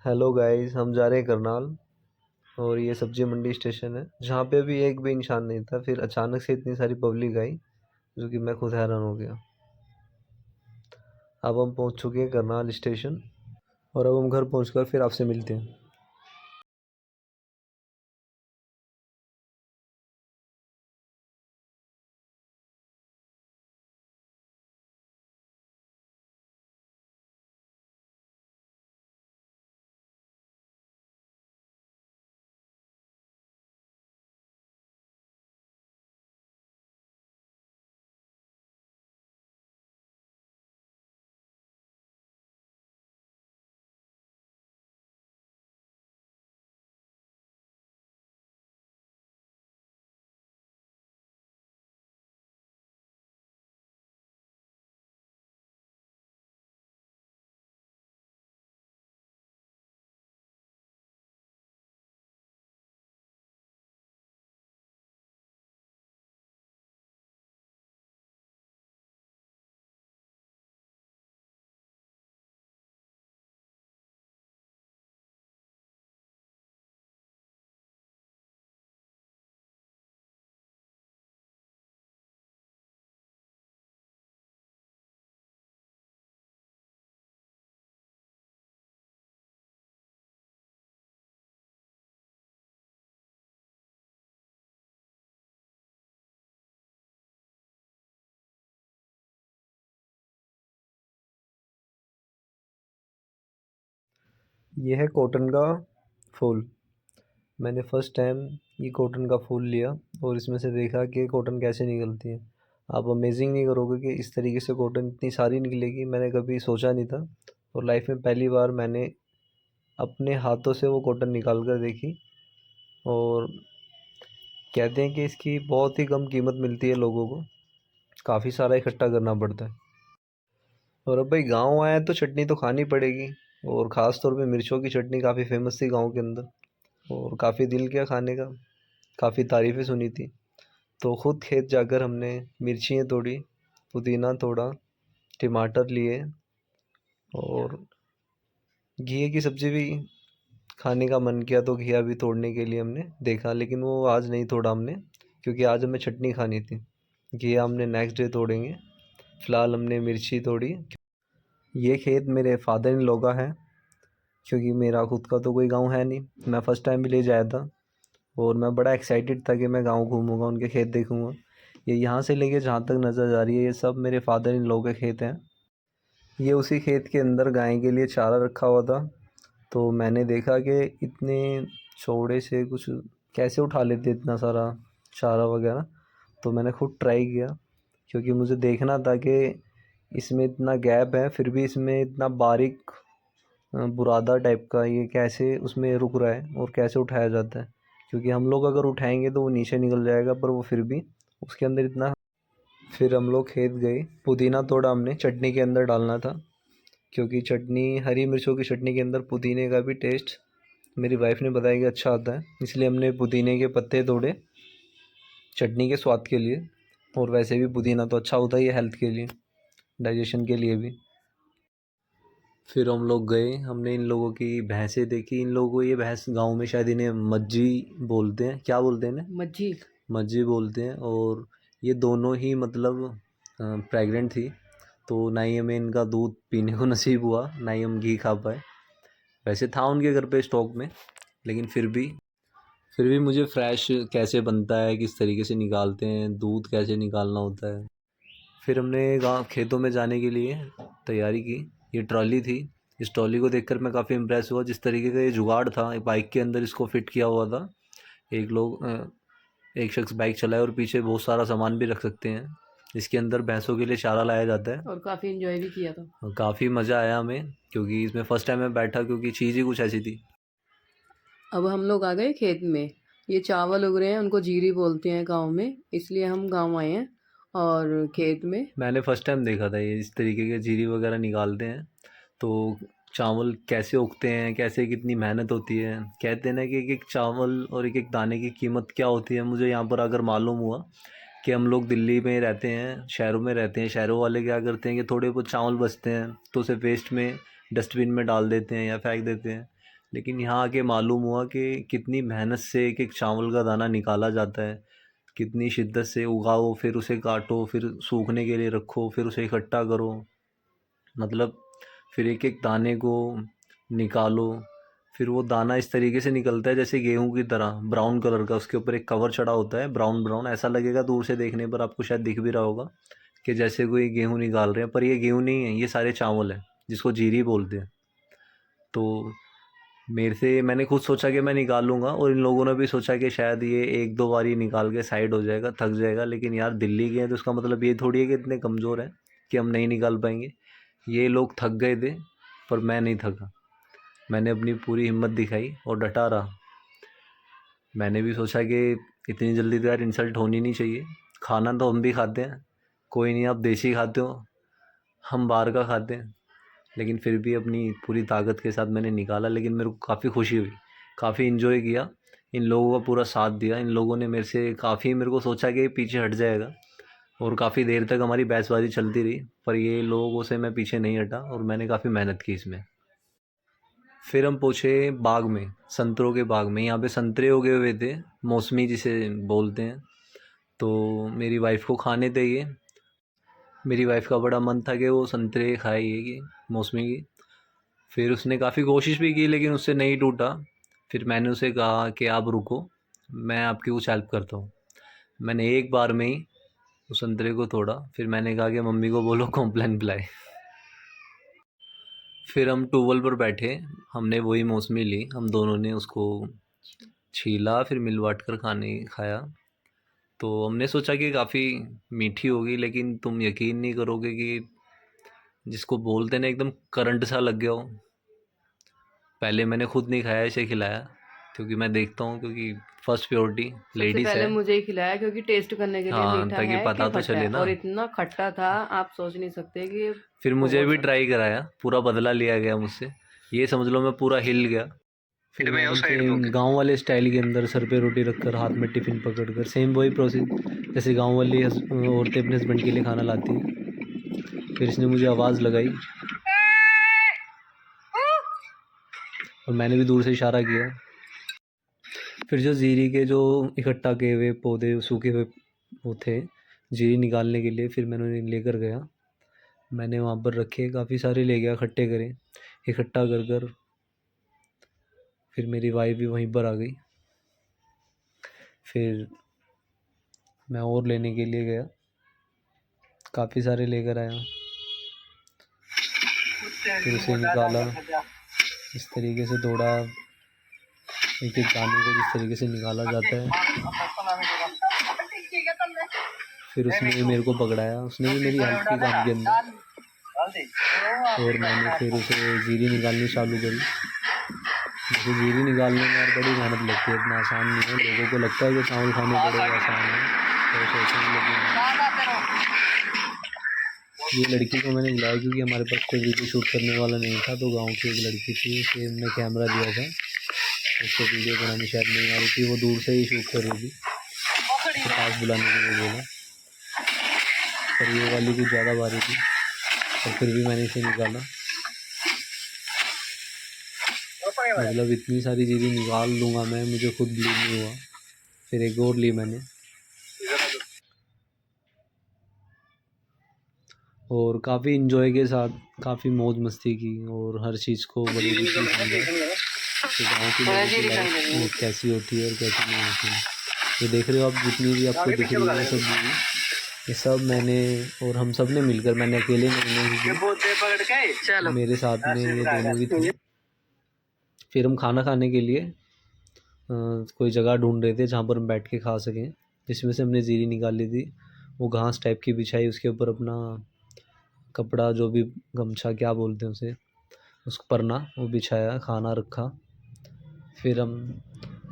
Hello guys, हम जा रहे हैं करनाल। और ये सब्जी मंडी स्टेशन है जहाँ पे अभी एक भी इंसान नहीं था। फिर अचानक से इतनी सारी पब्लिक आई जो कि मैं खुद हैरान हो गया। अब हम पहुँच चुके हैं करनाल स्टेशन और अब हम घर पहुँचकर फिर आपसे मिलते हैं। ये है कॉटन का फूल। मैंने फ़र्स्ट टाइम ये कॉटन का फूल लिया और इसमें से देखा कि कॉटन कैसे निकलती है। आप अमेजिंग नहीं करोगे कि इस तरीके से कॉटन इतनी सारी निकलेगी। मैंने कभी सोचा नहीं था और लाइफ में पहली बार मैंने अपने हाथों से वो कॉटन निकाल कर देखी। और कहते हैं कि इसकी बहुत ही कम कीमत मिलती है लोगों को, काफ़ी सारा इकट्ठा करना पड़ता है। और अब भाई गांव आया तो चटनी तो खानी पड़ेगी। और ख़ास तौर पे मिर्चों की चटनी काफ़ी फेमस थी गांव के अंदर और काफ़ी दिल किया खाने का, काफ़ी तारीफ़ें सुनी थी। तो ख़ुद खेत जाकर हमने मिर्चियाँ तोड़ी, पुदीना तोड़ा, टमाटर लिए और घिए की सब्ज़ी भी खाने का मन किया तो घिया भी तोड़ने के लिए हमने देखा, लेकिन वो आज नहीं तोड़ा हमने क्योंकि आज हमें चटनी खानी थी। घिया हमने नेक्स्ट डे तोड़ेंगे। फ़िलहाल हमने मिर्ची तोड़ी। ये खेत मेरे फादर इन लॉ का है क्योंकि मेरा खुद का तो कोई गांव है नहीं। मैं फ़र्स्ट टाइम विलेज आया था और मैं बड़ा एक्साइटेड था कि मैं गांव घूमूंगा, उनके खेत देखूंगा। ये यहाँ से लेके जहाँ तक नज़र जा रही है ये सब मेरे फादर इन लॉ के खेत हैं। ये उसी खेत के अंदर गाय के लिए चारा रखा हुआ था। तो मैंने देखा कि इतने चौड़े से कुछ कैसे उठा लेते इतना सारा चारा वगैरह। तो मैंने खुद ट्राई किया क्योंकि मुझे देखना था कि इसमें इतना गैप है फिर भी इसमें इतना बारीक बुरादा टाइप का ये कैसे उसमें रुक रहा है और कैसे उठाया जाता है। क्योंकि हम लोग अगर उठाएंगे तो वो नीचे निकल जाएगा, पर वो फिर भी उसके अंदर इतना। फिर हम लोग खेत गए, पुदीना तोड़ा हमने, चटनी के अंदर डालना था क्योंकि चटनी हरी मिर्चों की चटनी के अंदर पुदीने का भी टेस्ट मेरी वाइफ ने बताया कि अच्छा आता है, इसलिए हमने पुदीने के पत्ते तोड़े चटनी के स्वाद के लिए। और वैसे भी पुदीना तो अच्छा होता ही है हेल्थ के लिए, डाइजेशन के लिए भी। फिर हम लोग गए, हमने इन लोगों की भैंसें देखी। इन लोगों को ये भैंस गांव में शायद इन्हें मज्जी बोलते हैं, क्या बोलते हैं इन्हें? मज्जी। मज्जी बोलते हैं। और ये दोनों ही मतलब प्रेग्नेंट थी। तो ना ही हमें इनका दूध पीने को नसीब हुआ, ना ही हम घी खा पाए। वैसे था उनके घर पे स्टॉक में, लेकिन फिर भी मुझे फ्रेश कैसे बनता है, किस तरीके से निकालते हैं, दूध कैसे निकालना होता है। फिर हमने गाँव खेतों में जाने के लिए तैयारी की। ये ट्रॉली थी। इस ट्रॉली को देखकर मैं काफ़ी इम्प्रेस हुआ, जिस तरीके का ये जुगाड़ था, एक बाइक के अंदर इसको फिट किया हुआ था। एक शख्स बाइक चलाए और पीछे बहुत सारा सामान भी रख सकते हैं। इसके अंदर भैंसों के लिए चारा लाया जाता है। और काफ़ी एंजॉय भी किया था। और काफ़ी मज़ा आया हमें क्योंकि इसमें फ़र्स्ट टाइम मैं बैठा, क्योंकि चीज़ ही कुछ ऐसी थी। अब हम लोग आ गए खेत में। ये चावल उग रहे हैं, उनको जीरी बोलते हैं गाँव में, इसलिए हम गाँव आए हैं। और खेत में मैंने फ़र्स्ट टाइम देखा था ये इस तरीके के जीरी वगैरह निकालते हैं। तो चावल कैसे उगते हैं, कैसे कितनी मेहनत होती है। कहते हैं ना कि एक एक चावल और एक एक दाने की कीमत क्या होती है, मुझे यहाँ पर अगर मालूम हुआ कि हम लोग दिल्ली में रहते हैं, शहरों में रहते हैं, शहरों वाले क्या करते हैं कि थोड़े बहुत चावल बचते हैं तो उसे वेस्ट में डस्टबिन में डाल देते हैं या फेंक देते हैं। लेकिन यहाँ आके मालूम हुआ कि कितनी मेहनत से एक एक चावल का दाना निकाला जाता है, कितनी शिद्दत से उगाओ, फिर उसे काटो, फिर सूखने के लिए रखो, फिर उसे इकट्ठा करो, मतलब फिर एक एक दाने को निकालो। फिर वो दाना इस तरीके से निकलता है जैसे गेहूं की तरह, ब्राउन कलर का, उसके ऊपर एक कवर चढ़ा होता है ब्राउन ब्राउन, ऐसा लगेगा दूर से देखने पर, आपको शायद दिख भी रहा होगा कि जैसे कोई गेहूं निकाल रहे हैं, पर ये गेहूं नहीं है, ये सारे चावल हैं जिसको जीरी बोलते हैं। तो मेरे से मैंने खुद सोचा कि मैं निकालूंगा, और इन लोगों ने भी सोचा कि शायद ये एक दो बार ही निकाल के साइड हो जाएगा, थक जाएगा, लेकिन यार दिल्ली के हैं तो उसका मतलब ये थोड़ी है कि इतने कमज़ोर हैं कि हम नहीं निकाल पाएंगे। ये लोग थक गए थे, पर मैं नहीं थका। मैंने अपनी पूरी हिम्मत दिखाई और डटा रहा। मैंने भी सोचा कि इतनी जल्दी तो यार इंसल्ट होनी नहीं चाहिए, खाना तो हम भी खाते हैं, कोई नहीं आप देसी खाते हो, हम बाहर का खाते हैं। लेकिन फिर भी अपनी पूरी ताकत के साथ मैंने निकाला, लेकिन मेरे को काफ़ी खुशी हुई, काफ़ी इन्जॉय किया, इन लोगों का पूरा साथ दिया। इन लोगों ने मेरे से काफ़ी, मेरे को सोचा कि पीछे हट जाएगा, और काफ़ी देर तक हमारी बहसबाजी चलती रही, पर ये लोगों से मैं पीछे नहीं हटा और मैंने काफ़ी मेहनत की इसमें। फिर हम पहुँचे बाग में, संतरों के बाग में। यहाँ पे संतरे उगे हुए थे, मौसमी जिसे बोलते हैं। तो मेरी वाइफ़ को खाने थे ये। मेरी वाइफ़ का बड़ा मन था कि वो संतरे खाए, ये मौसमी की। फिर उसने काफ़ी कोशिश भी की, लेकिन उससे नहीं टूटा। फिर मैंने उसे कहा कि आप रुको, मैं आपकी कुछ हेल्प करता हूँ। मैंने एक बार में ही उस संतरे को तोड़ा। फिर मैंने कहा कि मम्मी को बोलो कॉम्प्लान पिलाए। फिर हम टूवल पर बैठे, हमने वही मौसमी ली, हम दोनों ने उसको छीला, फिर मिल बाँट कर खाया। तो हमने सोचा कि काफ़ी मीठी होगी, लेकिन तुम यकीन नहीं करोगे कि जिसको बोलते ना एकदम करंट सा लग गया हो। पहले मैंने खुद नहीं खाया, इसे खिलाया, क्योंकि मैं देखता हूँ, क्योंकि फर्स्ट प्योरिटी सबसे लेडीज़ पहले है। मुझे ही खिलाया क्योंकि टेस्ट करने के लिए हाँ, मीठा ताकि है कि पता तो खट्टा चले है, ना। और इतना खट्टा था आप सोच नहीं सकते कि फिर मुझे बहुत भी ज़्यादा। ट्राई कराया, पूरा बदला लिया गया मुझसे, ये समझ लो मैं पूरा हिल गया। फिर मैं एकदम सेम गांव वाले स्टाइल के अंदर सर पे रोटी रखकर, हाथ में टिफ़िन पकड़कर, सेम वही प्रोसेस जैसे गांव वाली औरतें अपने हस्बैंड के लिए खाना लाती हैं। फिर इसने मुझे आवाज़ लगाई और मैंने भी दूर से इशारा किया। फिर जो जीरी के जो इकट्ठा किए हुए पौधे सूखे हुए वो थे जीरी निकालने के लिए, फिर मैंने उन्हें लेकर गया। मैंने वहाँ पर रखे, काफ़ी सारे ले गया, इकट्ठे करे, इकट्ठा कर कर फिर मेरी वाइफ भी वहीं पर आ गई। फिर मैं और लेने के लिए गया, काफ़ी सारे लेकर आया। फिर उसे निकाला, इस तरीके से तोड़ा, एक एक दाने को जिस तरीके से निकाला जाता है। फिर उसने भी मेरे को पकड़ाया, उसने भी मेरी हेल्प की काम के अंदर, और मैंने फिर उसे जीरी निकालनी चालू करी। मुझे जीरी निकालने में यार बड़ी मेहनत लगती है, इतना आसान नहीं है। लोगों को लगता है कि चावल खाने बड़े आसान है, तो सोचते हैं, लेकिन ये लड़की को मैंने बुलाया क्योंकि हमारे पास कोई वीडियो शूट करने वाला नहीं था। तो गांव की एक लड़की थी, उसे हमने कैमरा दिया था, उसको वीडियो बनानी शायद नहीं आ रही थी, वो दूर से ही शूट कर रही थी, उसके पास बुलाने के लिए बोला। पर ये वाली कुछ ज़्यादा भारी थी, और फिर भी मैंने इसे निकाला। मतलब इतनी सारी चीज़ें निकाल लूँगा मैं, मुझे खुद बिलीव नहीं हुआ। फिर एक और ली मैंने, और काफ़ी इन्जॉय के साथ काफ़ी मौज मस्ती की, और हर चीज़ को बड़ी रीति समझा कि गाँव की लोगों की लाइफ कैसी होती है और कैसी नहीं होती है। ये देख रहे हो आप, जितनी भी आपको दिख रही है सब भी, ये सब मैंने और हम सब ने मिलकर, मैंने अकेले नहीं की, मेरे साथ में ये दोनों भी थे। फिर हम खाना खाने के लिए कोई जगह ढूंढ रहे थे जहाँ पर हम बैठ के खा सकें, जिसमें से हमने जीरी निकाल ली थी। वो घास टाइप की बिछाई, उसके ऊपर अपना कपड़ा, जो भी गमछा क्या बोलते हैं उसे, उसको परना, वो बिछाया, खाना रखा। फिर हम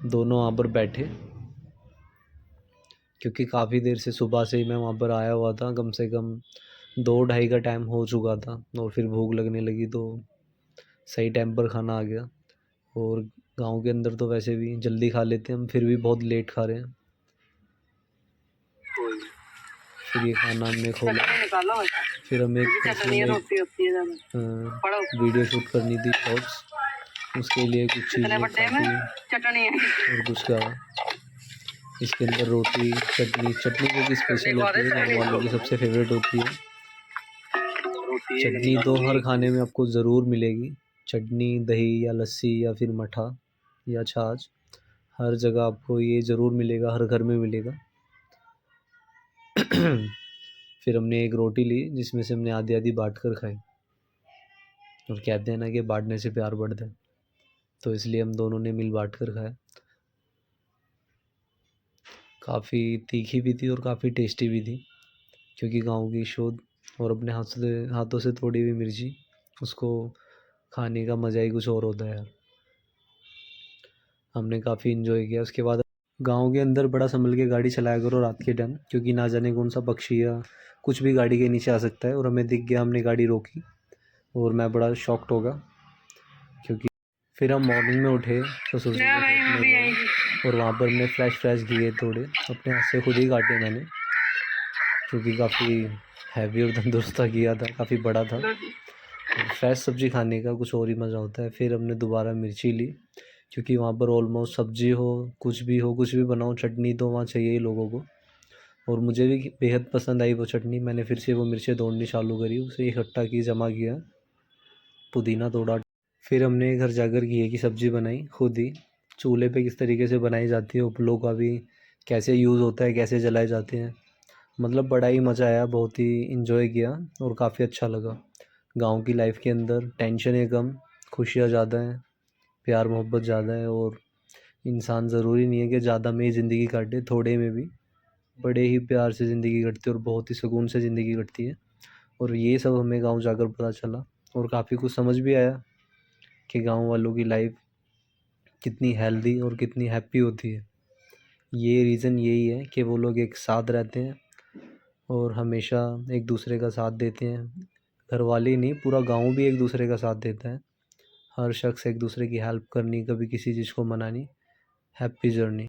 दोनों वहाँ पर बैठे, क्योंकि काफ़ी देर से, सुबह से ही मैं वहाँ पर आया हुआ था, कम से कम 2-2:30 का टाइम हो चुका था, और फिर भूख लगने लगी, तो सही टाइम पर खाना आ गया। और गांव के अंदर तो वैसे भी जल्दी खा लेते हैं हम, फिर भी बहुत लेट खा रहे हैं। फिर ये खाना हमने खोला, फिर हमें वीडियो शूट करनी थी, शॉर्ट्स। उसके लिए कुछ चीज़ें काफ़ी और कुछ का इसके अंदर रोटी चटनी जो कि स्पेशल होती है गाँव वालों की सबसे फेवरेट होती है। चटनी तो हर खाने में आपको ज़रूर मिलेगी। चटनी दही या लस्सी या फिर मठा या छाछ हर जगह आपको ये ज़रूर मिलेगा, हर घर में मिलेगा। फिर हमने एक रोटी ली जिसमें से हमने आधी-आधी बाँट कर खाई और कहते हैं ना कि बाँटने से प्यार बढ़ता है, तो इसलिए हम दोनों ने मिल बाँट कर खाया। काफ़ी तीखी भी थी और काफ़ी टेस्टी भी थी क्योंकि गाँव की शुद्ध और अपने हाथों से तोड़ी हुई मिर्ची उसको खाने का मज़ा ही कुछ और होता है यार। हमने काफ़ी एंजॉय किया। उसके बाद गाँव के अंदर बड़ा संभल के गाड़ी चलाया करो रात के टाइम क्योंकि ना जाने कौन सा पक्षी या कुछ भी गाड़ी के नीचे आ सकता है और हमें दिख गया, हमने गाड़ी रोकी और मैं बड़ा शॉक्ड होगा क्योंकि फिर हम मॉर्निंग में उठे ससुर जी के गए और वहाँ पर हमने फ्रेश किए थोड़े, अपने हाथ से खुद ही काटे मैंने क्योंकि काफ़ी हैवी और तंदुरुस्त किया था, काफ़ी बड़ा था और फ्रेश सब्ज़ी खाने का कुछ और ही मज़ा होता है। फिर हमने दोबारा मिर्ची ली क्योंकि वहाँ पर ऑलमोस्ट सब्ज़ी हो कुछ भी बनाओ चटनी तो वहाँ चाहिए ही लोगों को और मुझे भी बेहद पसंद आई वो चटनी। मैंने फिर से वो मिर्चें तोड़नी चालू करी, उसे इकट्ठा की, जमा किया, पुदीना तोड़ा। फिर हमने घर जाकर घिये की सब्ज़ी बनाई खुद ही, चूल्हे पे किस तरीके से बनाई जाती है, उपलों का भी कैसे यूज़ होता है, कैसे जलाए जाते हैं, मतलब बड़ा ही मज़ा आया, बहुत ही इंजॉय किया और काफ़ी अच्छा लगा। गाँव की लाइफ के अंदर टेंशनें कम, खुशियाँ ज़्यादा हैं, प्यार मोहब्बत ज़्यादा है और इंसान ज़रूरी नहीं है कि ज़्यादा में ही ज़िंदगी काटे, थोड़े में भी बड़े ही प्यार से ज़िंदगी कटती है और बहुत ही सुकून से ज़िंदगी कटती है। और ये सब हमें गाँव जाकर पता चला और काफ़ी कुछ समझ भी आया कि गाँव वालों की लाइफ कितनी हेल्दी और कितनी हैप्पी होती है। ये रीज़न यही है कि वो लोग एक साथ रहते हैं और हमेशा एक दूसरे का साथ देते हैं। घर वाले ही नहीं, पूरा गाँव भी एक दूसरे का साथ देता है। हर शख्स एक दूसरे की हेल्प करनी, कभी किसी चीज़ को मना नहीं। Happy journey.